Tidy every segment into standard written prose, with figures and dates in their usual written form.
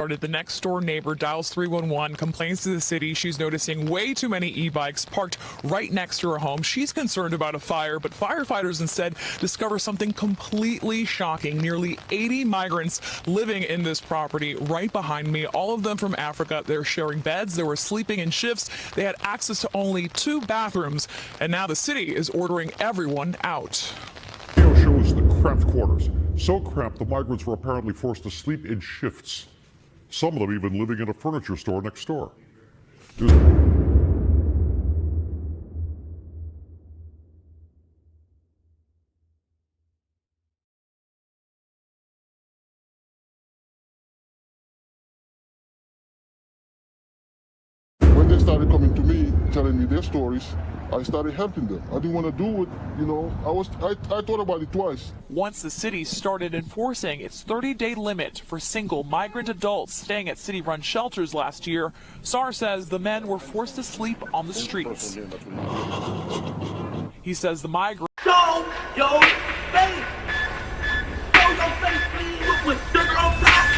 The next door neighbor dials 311, complains to the city she's noticing way too many e-bikes parked right next to her home. She's concerned about a fire, but firefighters instead discover something completely shocking. Nearly 80 migrants living in this property right behind me, all of them from Africa. They're sharing beds, they were sleeping in shifts, they had access to only 2 bathrooms, and now the city is ordering everyone out. Video shows the cramped quarters. So cramped, the migrants were apparently forced to sleep in shifts. Some of them even living in a furniture store next door. When they started coming to me, telling me their stories, I started helping them. I didn't want to do it, you know. I thought about it twice. Once the city started enforcing its 30-day limit for single migrant adults staying at city-run shelters last year, SAR says the men were forced to sleep on the streets. He says the migrants Show your face! Show your face, please, with sugar on top!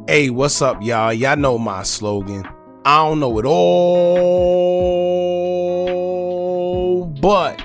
Hey, what's up, y'all? Y'all know my slogan. I don't know it all, but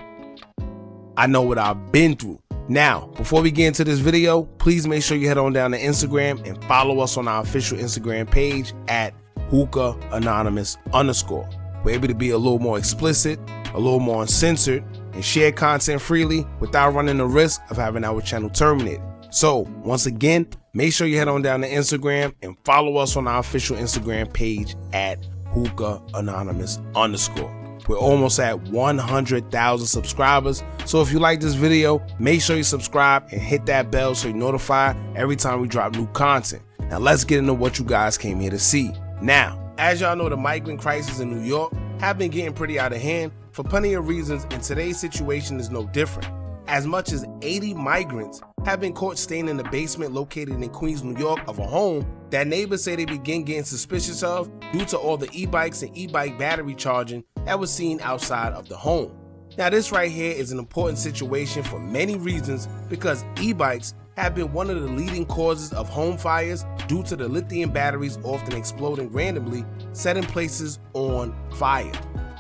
I know what I've been through. Now, before we get into this video, please make sure you head on down to Instagram and follow us on our official Instagram page at Hookah Anonymous _. We're able to be a little more explicit, a little more uncensored, and share content freely without running the risk of having our channel terminated. So, once again, make sure you head on down to Instagram and follow us on our official Instagram page at Hookah Anonymous _. We're almost at 100,000 subscribers. So if you like this video, make sure you subscribe and hit that bell so you're notified every time we drop new content. Now let's get into what you guys came here to see. Now, as y'all know, the migrant crisis in New York have been getting pretty out of hand for plenty of reasons, and today's situation is no different. As much as 80 migrants have been caught staying in the basement located in Queens, New York of a home that neighbors say they begin getting suspicious of due to all the e-bikes and e-bike battery charging that was seen outside of the home. Now this right here is an important situation for many reasons, because e-bikes have been one of the leading causes of home fires due to the lithium batteries often exploding randomly, setting places on fire.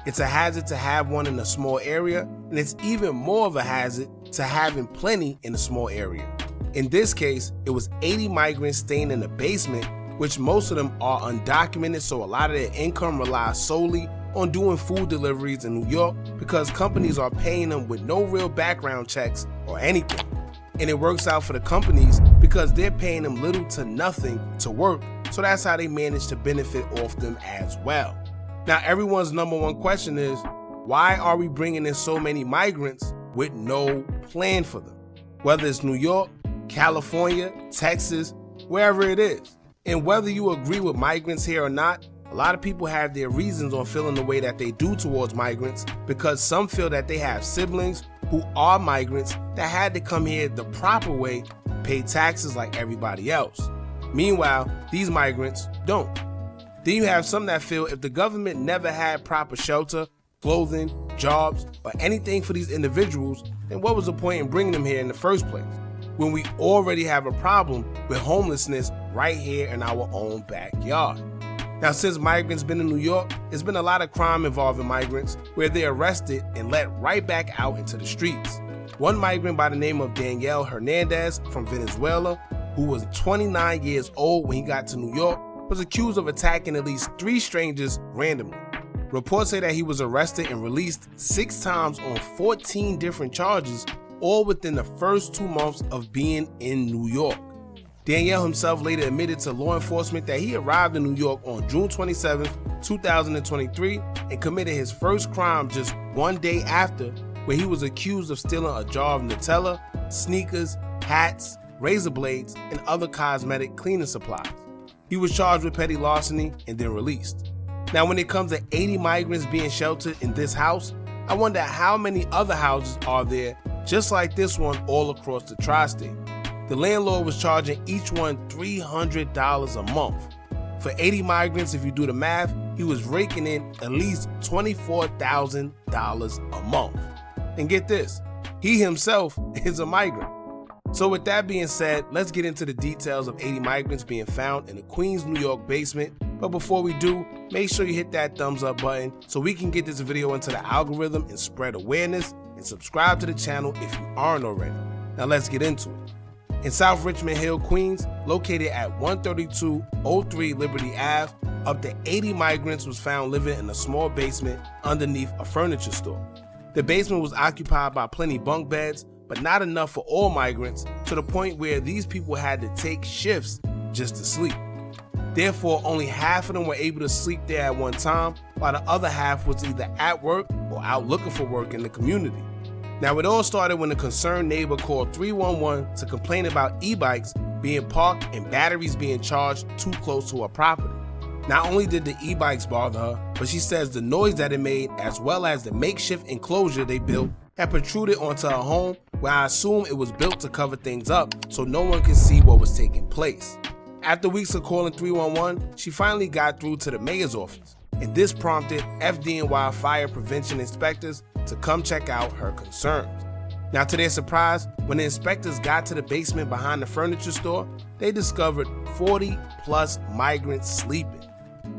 It's a hazard to have one in a small area, and it's even more of a hazard to having plenty in a small area. In this case, it was 80 migrants staying in the basement, which most of them are undocumented, so a lot of their income relies solely on doing food deliveries in New York because companies are paying them with no real background checks or anything. And it works out for the companies because they're paying them little to nothing to work, so that's how they manage to benefit off them as well. Now, everyone's number one question is, why are we bringing in so many migrants with no plan for them? Whether it's New York, California, Texas, wherever it is. And whether you agree with migrants here or not, a lot of people have their reasons on feeling the way that they do towards migrants, because some feel that they have siblings who are migrants that had to come here the proper way, pay taxes like everybody else. Meanwhile, these migrants don't. Then you have some that feel if the government never had proper shelter, clothing, jobs, or anything for these individuals, then what was the point in bringing them here in the first place, when we already have a problem with homelessness right here in our own backyard? Now, since migrants been in New York, there's been a lot of crime involving migrants where they're arrested and let right back out into the streets. One migrant by the name of Daniel Hernandez from Venezuela, who was 29 years old when he got to New York, was accused of attacking at least 3 strangers randomly. Reports say that he was arrested and released 6 times on 14 different charges, all within the first 2 months of being in New York. Daniel himself later admitted to law enforcement that he arrived in New York on June 27, 2023 and committed his first crime just 1 day after, where he was accused of stealing a jar of Nutella, sneakers, hats, razor blades, and other cosmetic cleaning supplies. He was charged with petty larceny and then released. Now, when it comes to 80 migrants being sheltered in this house, I wonder how many other houses are there just like this one all across the tri-state. The landlord was charging each one $300 a month. For 80 migrants, if you do the math, he was raking in at least $24,000 a month. And get this, he himself is a migrant. So with that being said, let's get into the details of 80 migrants being found in a Queens, New York basement. But before we do, make sure you hit that thumbs up button so we can get this video into the algorithm and spread awareness, and subscribe to the channel if you aren't already. Now let's get into it. In South Richmond Hill, Queens, located at 13203 Liberty Ave, up to 80 migrants was found living in a small basement underneath a furniture store. The basement was occupied by plenty bunk beds, but not enough for all migrants, to the point where these people had to take shifts just to sleep. Therefore, only half of them were able to sleep there at one time, while the other half was either at work or out looking for work in the community. Now, it all started when a concerned neighbor called 311 to complain about e-bikes being parked and batteries being charged too close to her property. Not only did the e-bikes bother her, but she says the noise that it made, as well as the makeshift enclosure they built, had protruded onto her home, where I assume it was built to cover things up so no one could see what was taking place. After weeks of calling 311, she finally got through to the mayor's office, and this prompted FDNY fire prevention inspectors to come check out her concerns. Now, to their surprise, when the inspectors got to the basement behind the furniture store, they discovered 40 plus migrants sleeping.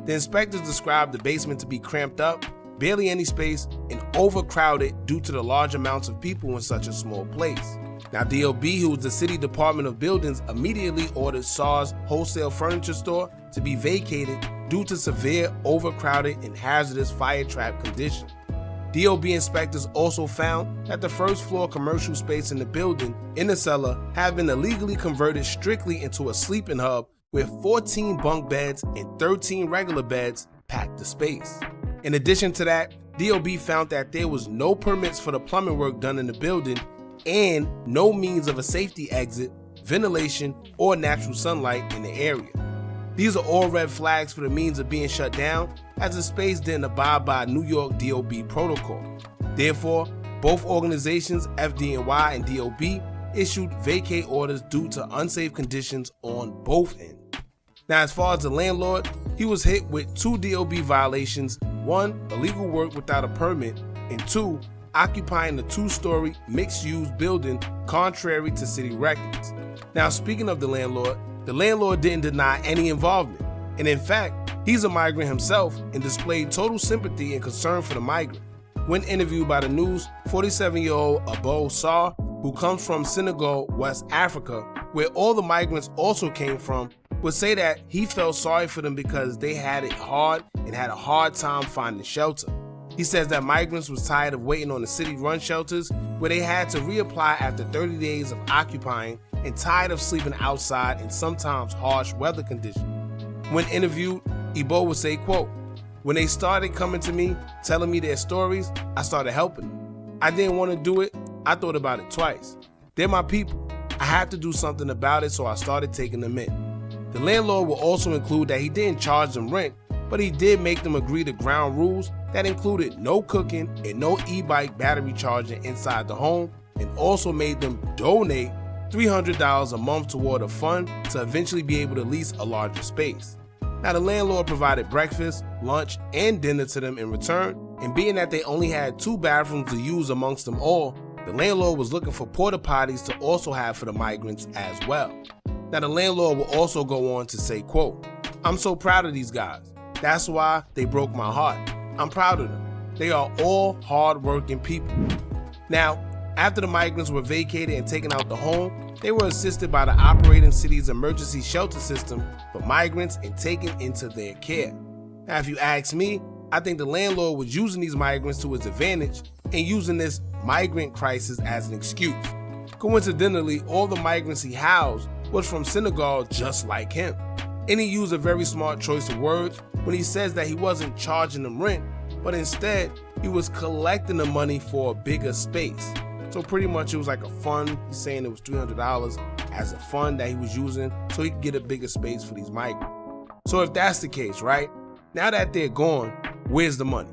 The inspectors described the basement to be cramped up, barely any space, and overcrowded due to the large amounts of people in such a small place. Now, DOB, who was the City Department of Buildings, immediately ordered SAR's wholesale furniture store to be vacated due to severe, overcrowded, and hazardous fire trap conditions. DOB inspectors also found that the first floor commercial space in the building, in the cellar, had been illegally converted strictly into a sleeping hub where 14 bunk beds and 13 regular beds packed the space. In addition to that, DOB found that there was no permits for the plumbing work done in the building and no means of a safety exit, ventilation, or natural sunlight in the area. These are all red flags for the means of being shut down, as the space didn't abide by New York DOB protocol. Therefore, both organizations, FDNY and DOB, issued vacate orders due to unsafe conditions on both ends. Now, as far as the landlord, he was hit with 2 DOB violations: 1, illegal work without a permit, and 2, occupying a 2-story mixed-use building contrary to city records. Now, speaking of the landlord didn't deny any involvement, and in fact, he's a migrant himself and displayed total sympathy and concern for the migrant. When interviewed by the news, 47-year-old Abo Sarr, who comes from Senegal, West Africa, where all the migrants also came from, would say that he felt sorry for them because they had it hard and had a hard time finding shelter. He says that migrants was tired of waiting on the city-run shelters where they had to reapply after 30 days of occupying, and tired of sleeping outside in sometimes harsh weather conditions. When interviewed, Ebo would say, quote, "When they started coming to me, telling me their stories, I started helping them. I didn't want to do it. I thought about it twice. They're my people. I had to do something about it, so I started taking them in." The landlord will also include that he didn't charge them rent, but he did make them agree to ground rules that included no cooking and no e-bike battery charging inside the home, and also made them donate $300 a month toward a fund to eventually be able to lease a larger space. Now, the landlord provided breakfast, lunch, and dinner to them in return, and being that they only had 2 bathrooms to use amongst them all, the landlord was looking for porta potties to also have for the migrants as well. Now, the landlord will also go on to say, quote, "I'm so proud of these guys. That's why they broke my heart. I'm proud of them. They are all hard-working people." Now, after the migrants were vacated and taken out the home, they were assisted by the operating city's emergency shelter system for migrants and taken into their care. Now, if you ask me, I think the landlord was using these migrants to his advantage and using this migrant crisis as an excuse. Coincidentally, all the migrants he housed was from Senegal, just like him. And he used a very smart choice of words when he says that he wasn't charging them rent, but instead he was collecting the money for a bigger space. So pretty much it was like a fund. He's saying it was $300 as a fund that he was using so he could get a bigger space for these migrants. So if that's the case, right, now that they're gone, where's the money?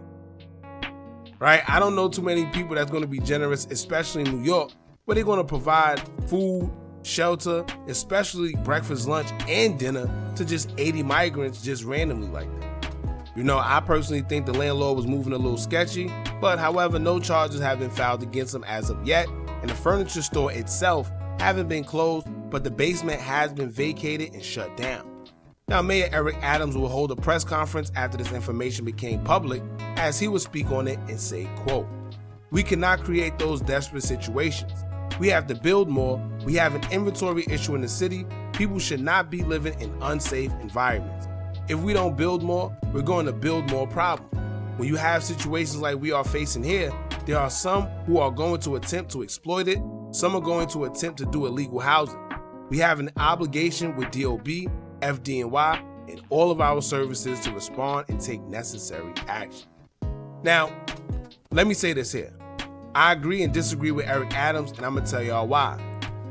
Right? I don't know too many people that's going to be generous, especially in New York, where they're going to provide food, shelter, especially breakfast, lunch, and dinner to just 80 migrants just randomly like that. I personally think the landlord was moving a little sketchy, but however, no charges have been filed against him as of yet, and the furniture store itself haven't been closed, but the basement has been vacated and shut down. Now, Mayor Eric Adams will hold a press conference after this information became public, as he will speak on it and say, quote, "We cannot create those desperate situations. We have to build more. We have an inventory issue in the city. People should not be living in unsafe environments. If we don't build more, we're going to build more problems. When you have situations like we are facing here, there are some who are going to attempt to exploit it. Some are going to attempt to do illegal housing. We have an obligation with DOB, FDNY, and all of our services to respond and take necessary action." Now, let me say this here. I agree and disagree with Eric Adams, and I'm going to tell y'all why.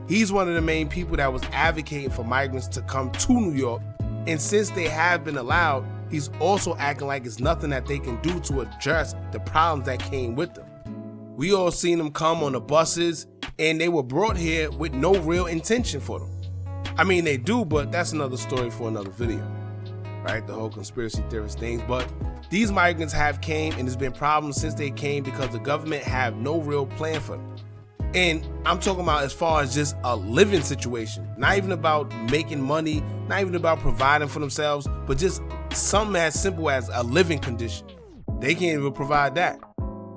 He's one of the main people that was advocating for migrants to come to New York, and since they have been allowed, he's also acting like it's nothing that they can do to address the problems that came with them. We all seen them come on the buses, and they were brought here with no real intention for them. I mean, they do, but that's another story for another video, right? The whole conspiracy theorist things. But these migrants have came, and there's been problems since they came because the government have no real plan for them. And I'm talking about as far as just a living situation, not even about making money, not even about providing for themselves, but just something as simple as a living condition. They can't even provide that.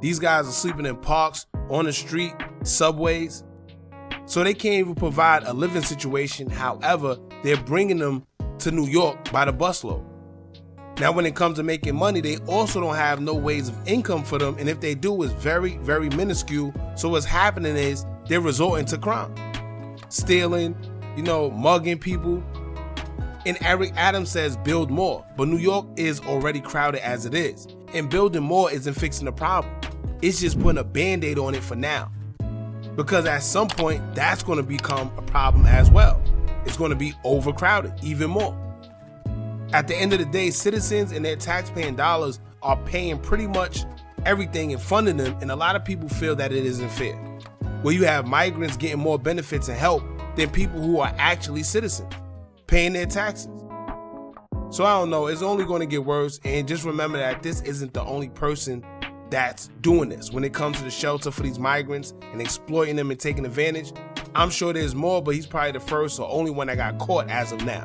These guys are sleeping in parks, on the street, subways. So they can't even provide a living situation. However, they're bringing them to New York by the busload. Now, when it comes to making money, they also don't have no ways of income for them. And if they do, it's very, very minuscule. So what's happening is they're resorting to crime, stealing, mugging people. And Eric Adams says build more, but New York is already crowded as it is. And building more isn't fixing the problem. It's just putting a Band-Aid on it for now. Because at some point, that's going to become a problem as well. It's going to be overcrowded even more. At the end of the day, citizens and their taxpaying dollars are paying pretty much everything and funding them, and a lot of people feel that it isn't fair. Where you have migrants getting more benefits and help than people who are actually citizens, paying their taxes. So I don't know, it's only going to get worse, and just remember that this isn't the only person that's doing this. When it comes to the shelter for these migrants and exploiting them and taking advantage, I'm sure there's more, but he's probably the first or only one that got caught as of now.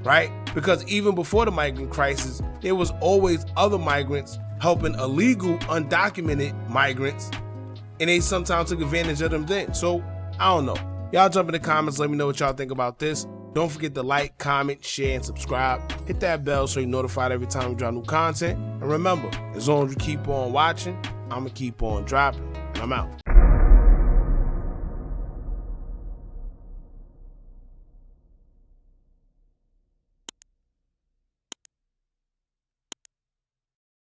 Right? Because even before the migrant crisis, there was always other migrants helping illegal, undocumented migrants, and they sometimes took advantage of them then. So, I don't know. Y'all jump in the comments, let me know what y'all think about this. Don't forget to like, comment, share, and subscribe. Hit that bell so you're notified every time we drop new content. And remember, as long as you keep on watching, I'm going to keep on dropping. And I'm out.